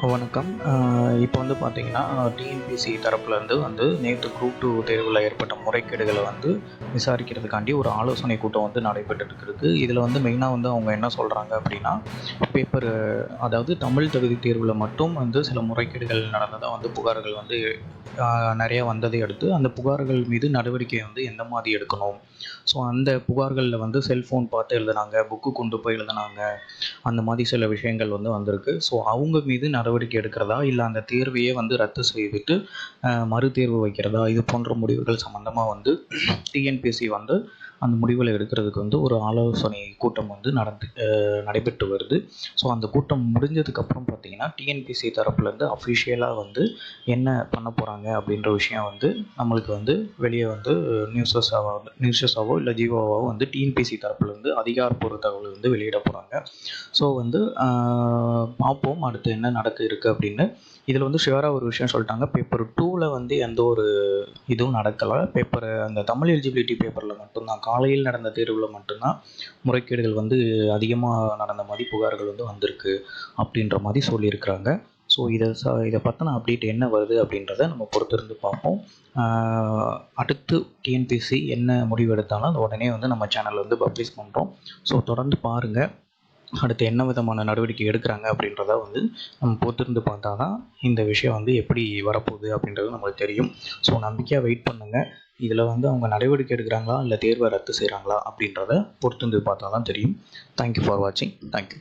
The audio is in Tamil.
வணக்கம். இப்போ வந்து பார்த்தீங்கன்னா, டிஎன்பிஎஸ்சி தரப்புலேருந்து வந்து நேற்று குரூப் 2 தேர்வில் ஏற்பட்ட முறைகேடுகளை வந்து விசாரிக்கிறதுக்காண்டி ஒரு ஆலோசனை கூட்டம் வந்து நடைபெற்றுருக்கு. இதில் வந்து மெயினாக வந்து அவங்க என்ன சொல்கிறாங்க அப்படின்னா, பேப்பரு அதாவது தமிழ் தகுதி தேர்வில் மட்டும் வந்து சில முறைகேடுகள் நடந்ததாக வந்து புகார்கள் வந்து நிறையா வந்ததை அடுத்து, அந்த புகார்கள் மீது நடவடிக்கை வந்து எந்த மாதிரி எடுக்கணும். ஸோ அந்த புகார்களில் வந்து செல்ஃபோன் பார்த்து எழுதுனாங்க, புக்கு கொண்டு போய் எழுதுனாங்க, அந்த மாதிரி சில விஷயங்கள் வந்து வந்திருக்கு. ஸோ அவங்க மீது நடவடிக்கை எடுக்கிறதா, இல்லை அந்த தேர்வையே வந்து ரத்து செய்துவிட்டு மறுதேர்வு வைக்கிறதா, இது போன்ற முடிவுகள் சம்மந்தமாக வந்து டிஎன்பிஎஸ்சி வந்து அந்த முடிவுகளை எடுக்கிறதுக்கு வந்து ஒரு ஆலோசனை கூட்டம் வந்து நடைபெற்று வருது. ஸோ அந்த கூட்டம் முடிஞ்சதுக்கப்புறம் பார்த்திங்கன்னா, டிஎன்பிஎஸ்சி தரப்புலேருந்து அஃபிஷியலாக வந்து என்ன பண்ண போகிறாங்க அப்படின்ற விஷயம் வந்து நம்மளுக்கு வந்து வெளியே வந்து நியூஸஸாவோ இல்லை ஜியோவாவோ வந்து டிஎன்பிஎஸ்சி தரப்புலேருந்து அதிகாரப்பூர்வ தகவல் வந்து வெளியிட போகிறாங்க. ஸோ வந்து பார்ப்போம் அடுத்து என்ன நடக்க இருக்குது அப்படின்னு. இதில் வந்து ஷுவராக ஒரு விஷயம் சொல்லிட்டாங்க, பேப்பர் 2ல் வந்து எந்த ஒரு இதுவும் நடக்கலை. அந்த தமிழ் எலிஜிபிலிட்டி பேப்பரில் மட்டும்தான், காலையில் நடந்த தேர்வில் மட்டும்தான் முறைகேடுகள் வந்து அதிகமாக நடந்த மாதிரி புகார்கள் வந்து வந்திருக்கு அப்படின்ற மாதிரி சொல்லியிருக்கிறாங்க. ஸோ இதை பற்றின அப்டேட் என்ன வருது அப்படின்றத நம்ம பொறுத்திருந்து பார்ப்போம். அடுத்து டிஎன்பிஎஸ்சி என்ன முடிவு எடுத்தாலும் அது உடனே வந்து நம்ம சேனலில் வந்து பப்ளிஷ் பண்ணுறோம். ஸோ தொடர்ந்து பாருங்கள், அடுத்து என்ன விதமான நடவடிக்கை எடுக்கிறாங்க அப்படின்றத வந்து நம்ம பொறுத்திருந்து பார்த்தா தான் இந்த விஷயம் வந்து எப்படி வரப்போகுது அப்படின்றது நம்மளுக்கு தெரியும். ஸோ நம்பிக்கையாக வெயிட் பண்ணுங்கள். இதில் வந்து அவங்க நடவடிக்கை எடுக்கிறாங்களா இல்லை தேர்வை ரத்து செய்கிறாங்களா அப்படின்றத பொறுத்திருந்து பார்த்தா தான் தெரியும். தேங்க்யூ ஃபார் வாட்சிங். தேங்க்யூ.